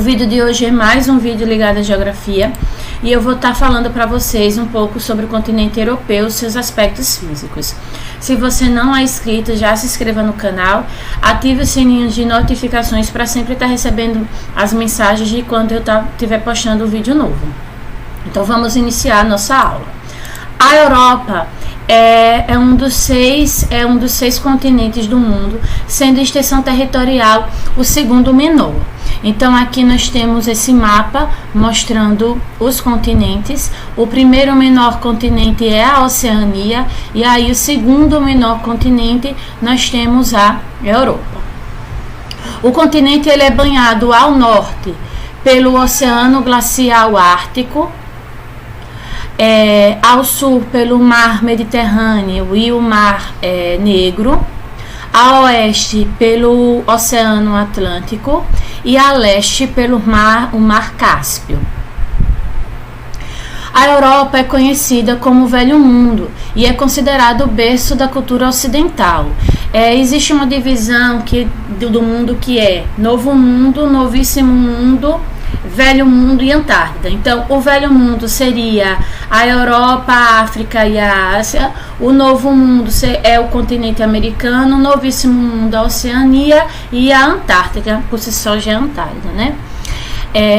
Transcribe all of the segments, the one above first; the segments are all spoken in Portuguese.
vídeo de hoje é mais um vídeo ligado à geografia e eu vou estar falando para vocês um pouco sobre o continente europeu, seus aspectos físicos. Se você não é inscrito, já se inscreva no canal, ative o sininho de notificações para sempre estar recebendo as mensagens de quando eu estiver postando um vídeo novo. Então vamos iniciar a nossa aula. A Europa é um dos seis continentes do mundo, sendo extensão territorial o segundo menor. Então aqui nós temos esse mapa mostrando os continentes. O primeiro menor continente é a Oceania e aí o segundo menor continente nós temos a Europa. O continente ele é banhado ao norte pelo Oceano Glacial Ártico, ao sul pelo Mar Mediterrâneo e o Mar Negro, a oeste pelo Oceano Atlântico e a leste pelo o Mar Cáspio. A Europa é conhecida como o Velho Mundo e é considerado o berço da cultura ocidental. Existe uma divisão do mundo que é Novo Mundo, Novíssimo Mundo, Velho Mundo e Antártida. Então, o Velho Mundo seria a Europa, a África e a Ásia. O Novo Mundo é o continente americano. O Novíssimo Mundo, a Oceania e a Antártica, por si só já é a Antártida, né?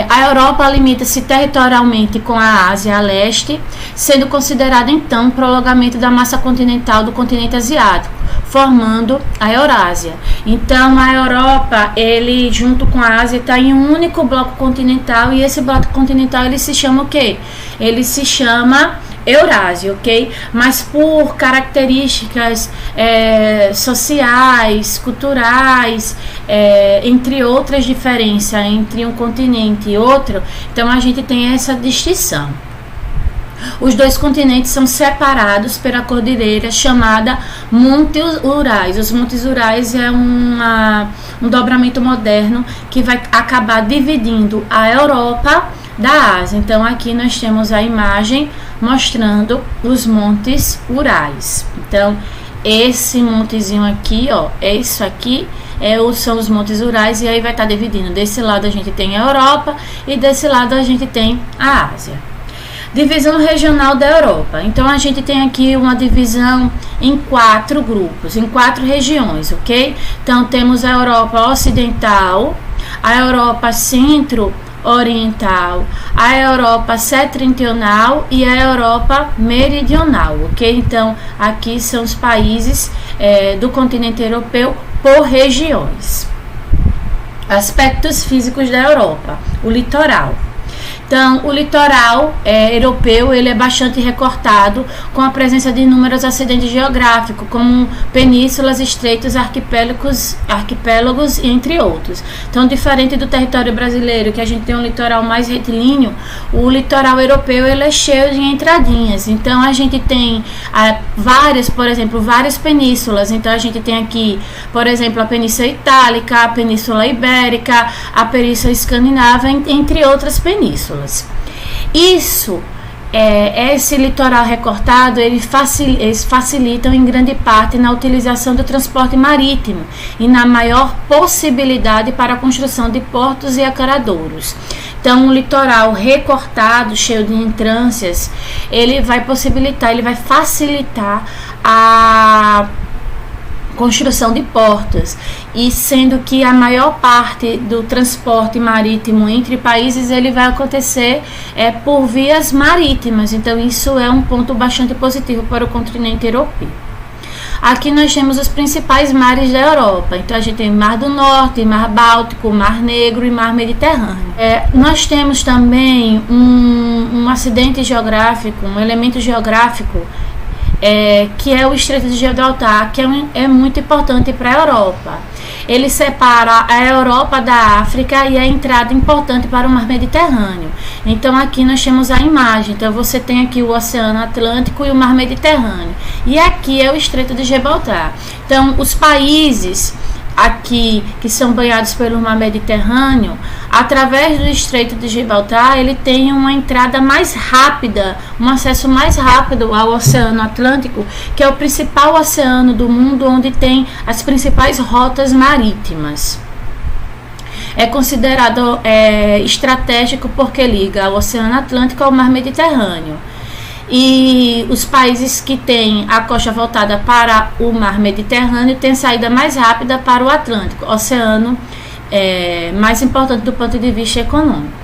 A Europa limita-se territorialmente com a Ásia a leste, sendo considerada então um prolongamento da massa continental do continente asiático, formando a Eurásia. Então a Europa, ele junto com a Ásia está em um único bloco continental e esse bloco continental ele se chama o quê? Ele se chama Eurásia, ok? Mas por características sociais, culturais, entre outras diferenças entre um continente e outro, então a gente tem essa distinção. Os dois continentes são separados pela cordilheira chamada Montes Urais. Os Montes Urais é um dobramento moderno que vai acabar dividindo a Europa da Ásia. Então aqui nós temos a imagem mostrando os Montes Urais. Então esse montezinho aqui, ó, isso aqui são os Montes Urais e aí vai estar dividindo. Desse lado a gente tem a Europa e desse lado a gente tem a Ásia. Divisão regional da Europa. Então a gente tem aqui uma divisão em 4 grupos, em 4 regiões, ok? Então temos a Europa Ocidental, a Europa Centro-Oriental, a Europa Setentrional e a Europa Meridional, ok? Então aqui são os países do continente europeu por regiões. Aspectos físicos da Europa. O litoral. Então, o litoral europeu ele é bastante recortado, com a presença de inúmeros acidentes geográficos, como penínsulas, estreitos, arquipélagos, entre outros. Então, diferente do território brasileiro, que a gente tem um litoral mais retilíneo, o litoral europeu ele é cheio de entradinhas. Então, a gente tem várias penínsulas. Então, a gente tem aqui, por exemplo, a Península Itálica, a Península Ibérica, a Península Escandinava, entre outras penínsulas. Esse litoral recortado, eles facilitam em grande parte na utilização do transporte marítimo e na maior possibilidade para a construção de portos e acaradouros. Então, um litoral recortado, cheio de entrâncias, ele vai facilitar a construção de portos, e sendo que a maior parte do transporte marítimo entre países ele vai acontecer por vias marítimas. Então isso é um ponto bastante positivo para o continente europeu. Aqui nós temos os principais mares da Europa. Então a gente tem Mar do Norte, Mar Báltico, Mar Negro e Mar Mediterrâneo. Nós temos também um acidente geográfico, um elemento geográfico que é o Estreito de Gibraltar, que é muito importante para a Europa. Ele separa a Europa da África e é a entrada importante para o Mar Mediterrâneo. Então aqui nós temos a imagem. Então você tem aqui o Oceano Atlântico e o Mar Mediterrâneo. E aqui é o Estreito de Gibraltar. Então os países aqui que são banhados pelo Mar Mediterrâneo, através do Estreito de Gibraltar, ele tem uma entrada mais rápida, um acesso mais rápido ao Oceano Atlântico, que é o principal oceano do mundo, onde tem as principais rotas marítimas. É considerado estratégico porque liga o Oceano Atlântico ao Mar Mediterrâneo. E os países que têm a costa voltada para o Mar Mediterrâneo têm saída mais rápida para o Atlântico, oceano mais importante do ponto de vista econômico.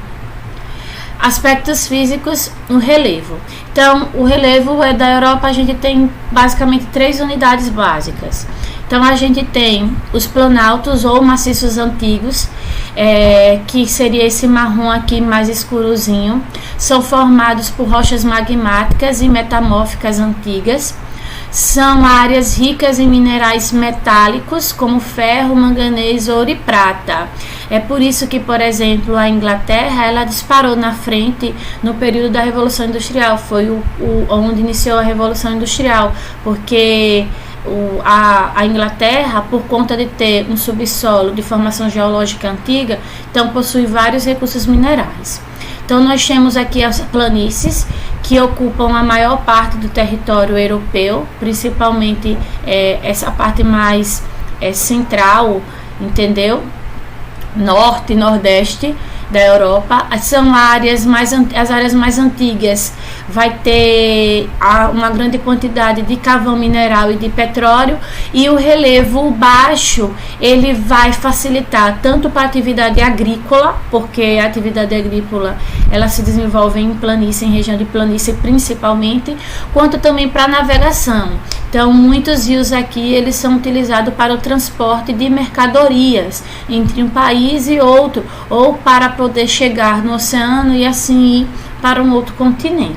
Aspectos físicos, o relevo. Então, o relevo da Europa, a gente tem basicamente 3 unidades básicas. Então, a gente tem os planaltos ou maciços antigos, que seria esse marrom aqui mais escurozinho. São formados por rochas magmáticas e metamórficas antigas. São áreas ricas em minerais metálicos como ferro, manganês, ouro e prata. É por isso que, por exemplo, a Inglaterra ela disparou na frente no período da Revolução Industrial. Foi onde iniciou a Revolução Industrial, porque a Inglaterra, por conta de ter um subsolo de formação geológica antiga, então possui vários recursos minerais. Então nós temos aqui as planícies que ocupam a maior parte do território europeu, principalmente essa parte mais central, entendeu? Norte e nordeste da Europa. São as áreas mais antigas. Vai ter uma grande quantidade de carvão mineral e de petróleo, e o relevo baixo ele vai facilitar tanto para a atividade agrícola, porque a atividade agrícola ela se desenvolve em planície, em região de planície principalmente, quanto também para a navegação. Então, muitos rios aqui eles são utilizados para o transporte de mercadorias entre um país e outro, ou para poder chegar no oceano e assim ir para um outro continente.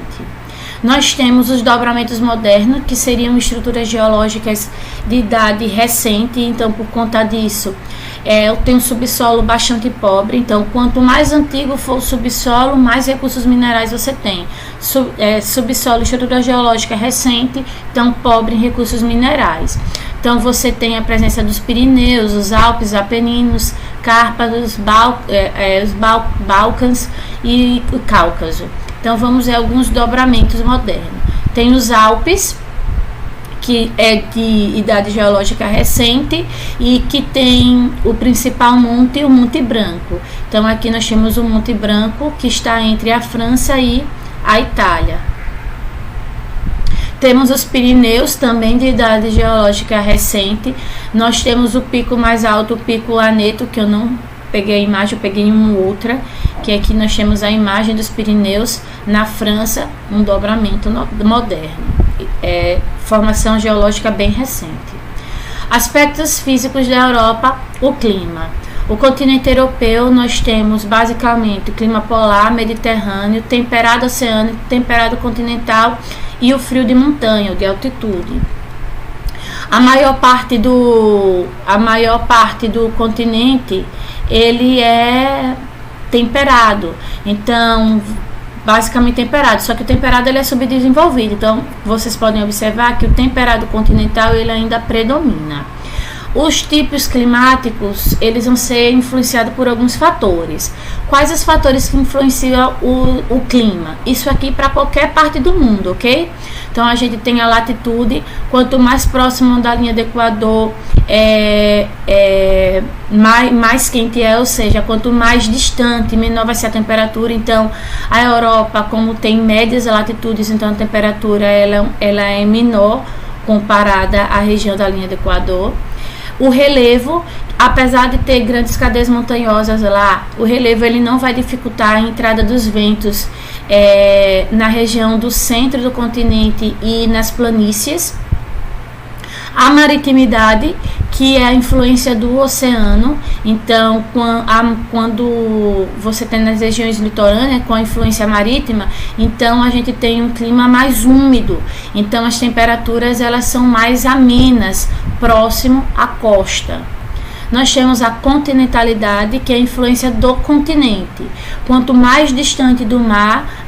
Nós temos os dobramentos modernos, que seriam estruturas geológicas de idade recente. Então, por conta disso, tem um subsolo bastante pobre. Então, quanto mais antigo for o subsolo, mais recursos minerais você tem. Subsolo, estrutura geológica recente, então pobre em recursos minerais. Então, você tem a presença dos Pirineus, os Alpes, Apeninos, Cárpatos, os Balcãs e o Cáucaso. Então, vamos ver alguns dobramentos modernos. Tem os Alpes, que é de idade geológica recente e que tem o principal monte, o Monte Branco. Então, aqui nós temos o Monte Branco, que está entre a França e a Itália. Temos os Pirineus, também de idade geológica recente. Nós temos o pico mais alto, o Pico Aneto, que eu não peguei a imagem, eu peguei uma outra, que aqui nós temos a imagem dos Pirineus na França, um dobramento moderno, formação geológica bem recente. Aspectos físicos da Europa, o clima. O continente europeu nós temos basicamente o clima polar, mediterrâneo, temperado oceânico, temperado continental e o frio de montanha, de altitude. A maior parte do continente ele é temperado, então basicamente temperado, só que o temperado ele é subdesenvolvido. Então vocês podem observar que o temperado continental ele ainda predomina. Os tipos climáticos eles vão ser influenciados por alguns fatores. Quais os fatores que influenciam o clima? Isso aqui para qualquer parte do mundo, ok? Então a gente tem a latitude, quanto mais próximo da linha do Equador mais quente ou seja, quanto mais distante, menor vai ser a temperatura. Então a Europa, como tem médias latitudes, então a temperatura ela é menor comparada à região da linha do Equador. O relevo, apesar de ter grandes cadeias montanhosas lá, o relevo ele não vai dificultar a entrada dos ventos na região do centro do continente e nas planícies. A maritimidade, que é a influência do oceano. Então, quando você tem nas regiões litorâneas com a influência marítima, então a gente tem um clima mais úmido. Então, as temperaturas elas são mais amenas próximo à costa. Nós temos a continentalidade, que é a influência do continente. Quanto mais distante do mar,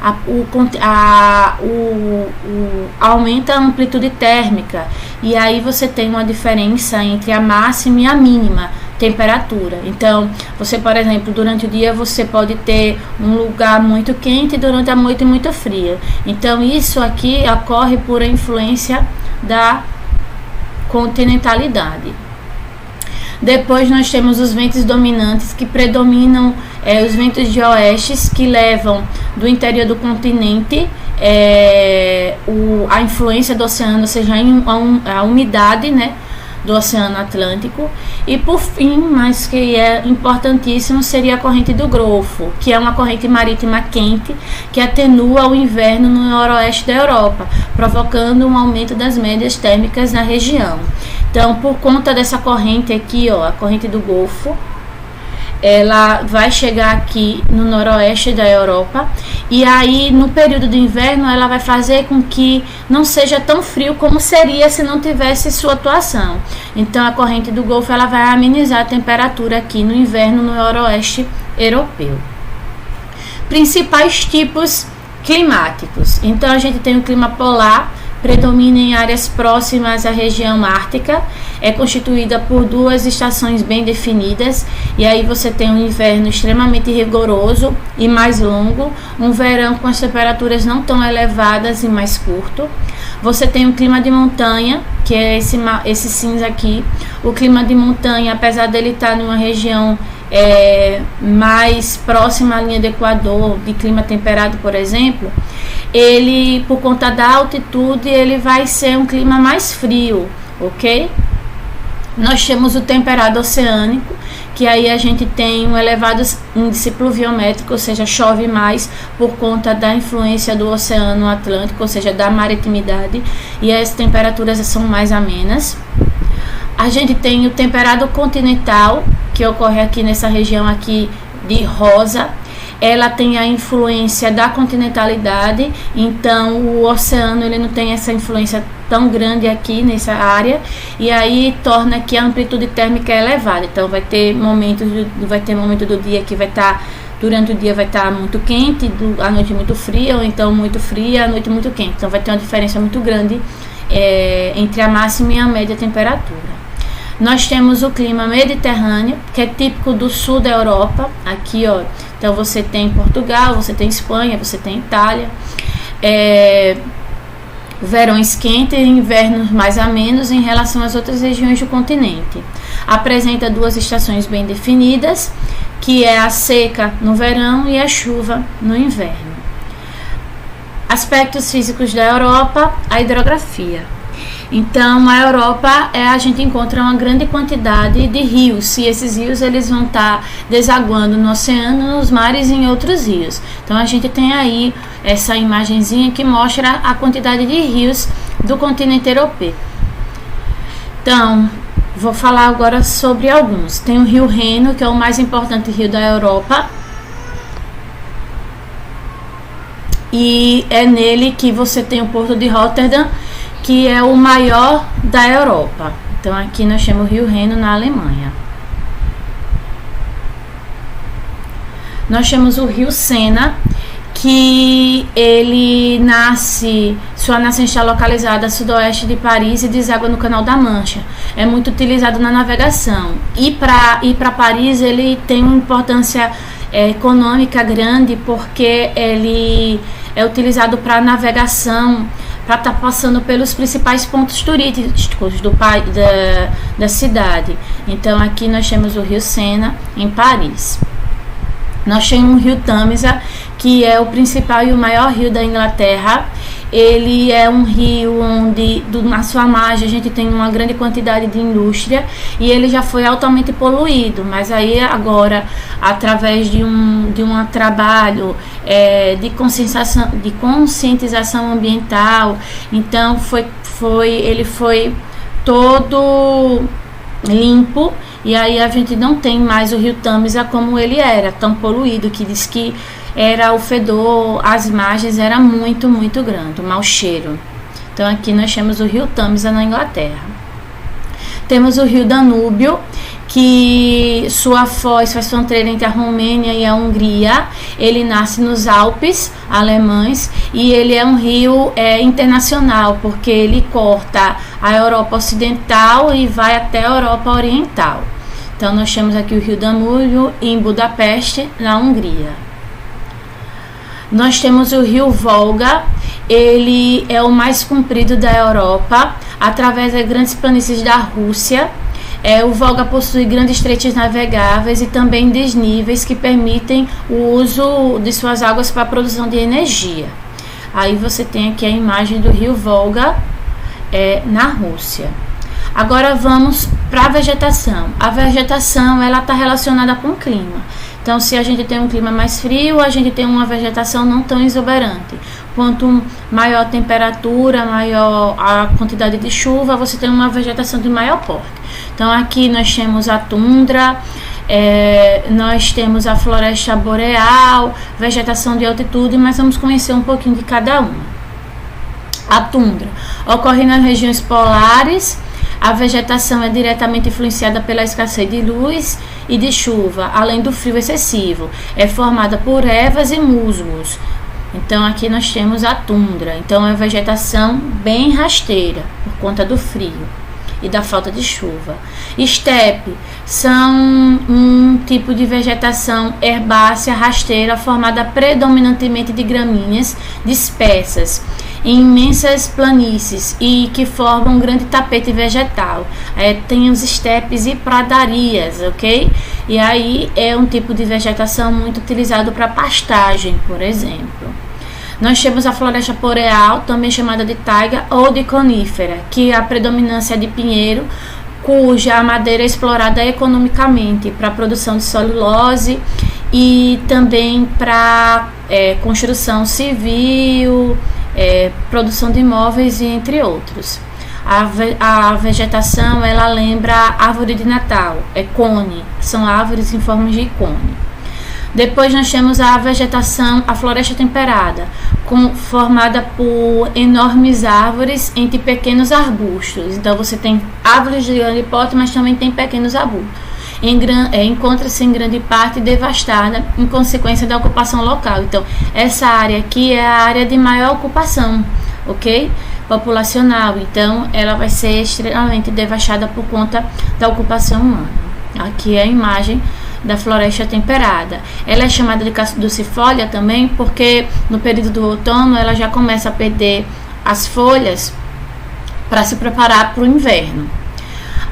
aumenta a amplitude térmica. E aí você tem uma diferença entre a máxima e a mínima temperatura. Então, você, por exemplo, durante o dia você pode ter um lugar muito quente e durante a noite muito fria. Então, isso aqui ocorre por influência da continentalidade. Depois nós temos os ventos dominantes, que predominam os ventos de oeste, que levam do interior do continente a influência do oceano, ou seja, a umidade, né, do Oceano Atlântico. E por fim, mas que é importantíssimo, seria a corrente do Golfo, que é uma corrente marítima quente que atenua o inverno no noroeste da Europa, provocando um aumento das médias térmicas na região. Então, por conta dessa corrente aqui, a corrente do Golfo, ela vai chegar aqui no noroeste da Europa, e aí no período do inverno ela vai fazer com que não seja tão frio como seria se não tivesse sua atuação. Então a corrente do Golfo, ela vai amenizar a temperatura aqui no inverno no noroeste europeu. Principais tipos climáticos. Então a gente tem o clima polar, predomina em áreas próximas à região ártica, é constituída por 2 estações bem definidas, e aí você tem um inverno extremamente rigoroso e mais longo, um verão com as temperaturas não tão elevadas e mais curto. Você tem o clima de montanha, que é esse cinza aqui. O clima de montanha, apesar dele estar numa região mais próxima à linha do Equador, de clima temperado, por exemplo, ele, por conta da altitude, ele vai ser um clima mais frio, ok? Nós temos o temperado oceânico, que aí a gente tem um elevado índice pluviométrico, ou seja, chove mais por conta da influência do Oceano Atlântico, ou seja, da maritimidade, e as temperaturas são mais amenas. A gente tem o temperado continental, que ocorre aqui nessa região aqui de rosa. Ela tem a influência da continentalidade, então o oceano ele não tem essa influência tão grande aqui nessa área, e aí torna que a amplitude térmica é elevada. Então vai ter momento do dia que vai estar, durante o dia vai estar muito quente, à noite muito fria, ou então muito fria, à noite muito quente. Então vai ter uma diferença muito grande entre a máxima e a média temperatura. Nós temos o clima mediterrâneo, que é típico do sul da Europa, aqui então você tem Portugal, você tem Espanha, você tem Itália, verões quentes e invernos mais amenos em relação às outras regiões do continente. Apresenta 2 estações bem definidas, que é a seca no verão e a chuva no inverno. Aspectos físicos da Europa, a hidrografia. Então, a Europa, a gente encontra uma grande quantidade de rios, e esses rios eles vão estar desaguando no oceano, nos mares e em outros rios. Então, a gente tem aí essa imagenzinha que mostra a quantidade de rios do continente europeu. Então, vou falar agora sobre alguns. Tem o rio Reno, que é o mais importante rio da Europa, e é nele que você tem o porto de Rotterdam, que é o maior da Europa. Então aqui nós temos o rio Reno na Alemanha. Nós temos o rio Sena, que ele sua nascente está localizada a sudoeste de Paris e deságua no Canal da Mancha. É muito utilizado na navegação. E para ir para Paris ele tem uma importância econômica grande, porque ele é utilizado para navegação, para estar passando pelos principais pontos turísticos da cidade. Então aqui nós temos o rio Sena em Paris. Nós temos o rio Tâmisa, que é o principal e o maior rio da Inglaterra. Ele é um rio onde na sua margem a gente tem uma grande quantidade de indústria, e ele já foi altamente poluído, mas aí agora, através de um trabalho de conscientização ambiental, então ele foi todo limpo, e aí a gente não tem mais o rio Tâmisa como ele era, tão poluído, que diz que era o fedor, as margens era muito, muito grande, o mau cheiro. Então aqui nós temos o rio Tâmisa na Inglaterra. Temos o rio Danúbio, que sua foz faz fronteira entre a Romênia e a Hungria. Ele nasce nos Alpes alemães, e ele é um rio internacional, porque ele corta a Europa Ocidental e vai até a Europa Oriental. Então nós temos aqui o rio Danúbio em Budapeste, na Hungria. Nós temos o rio Volga, ele é o mais comprido da Europa, através das grandes planícies da Rússia. O Volga possui grandes estreitos navegáveis e também desníveis que permitem o uso de suas águas para a produção de energia. Aí você tem aqui a imagem do rio Volga na Rússia. Agora vamos para a vegetação. A vegetação ela está relacionada com o clima. Então, se a gente tem um clima mais frio, a gente tem uma vegetação não tão exuberante. Quanto maior a temperatura, maior a quantidade de chuva, você tem uma vegetação de maior porte. Então, aqui nós temos a tundra, nós temos a floresta boreal, vegetação de altitude, mas vamos conhecer um pouquinho de cada uma. A tundra ocorre nas regiões polares. A vegetação é diretamente influenciada pela escassez de luz e de chuva, além do frio excessivo. É formada por ervas e musgos. Então aqui nós temos a tundra. Então é vegetação bem rasteira por conta do frio e da falta de chuva. Estepe são um tipo de vegetação herbácea rasteira formada predominantemente de gramíneas dispersas em imensas planícies e que formam um grande tapete vegetal. Tem os estepes e pradarias, ok? E aí é um tipo de vegetação muito utilizado para pastagem, por exemplo. Nós temos a floresta boreal, também chamada de taiga ou de conífera, que a predominância é de pinheiro, cuja madeira é explorada economicamente para a produção de celulose e também para construção civil, produção de imóveis e entre outros. A vegetação ela lembra a árvore de Natal, cone, são árvores em forma de cone. Depois nós temos a vegetação, a floresta temperada, formada por enormes árvores entre pequenos arbustos. Então você tem árvores de grande porte, mas também tem pequenos arbustos. Encontra-se em grande parte devastada em consequência da ocupação local. Então, essa área aqui é a área de maior ocupação, ok? Populacional. Então, ela vai ser extremamente devastada por conta da ocupação humana. Aqui é a imagem da floresta temperada. Ela é chamada de caducifólia também porque no período do outono ela já começa a perder as folhas para se preparar para o inverno.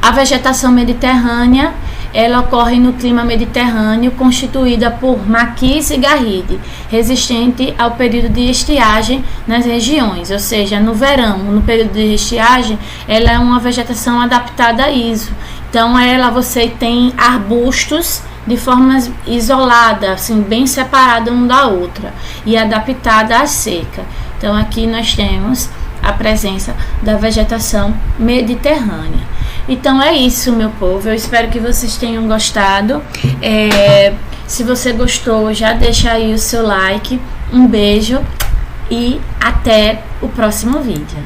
A vegetação mediterrânea ela ocorre no clima mediterrâneo, constituída por maquis e garride, resistente ao período de estiagem nas regiões, ou seja, no verão, no período de estiagem, ela é uma vegetação adaptada a isso. Então, você tem arbustos de forma isolada, assim, bem separada uma da outra e adaptada à seca. Então, aqui nós temos a presença da vegetação mediterrânea. Então é isso, meu povo, eu espero que vocês tenham gostado. Se você gostou, já deixa aí o seu like, um beijo e até o próximo vídeo.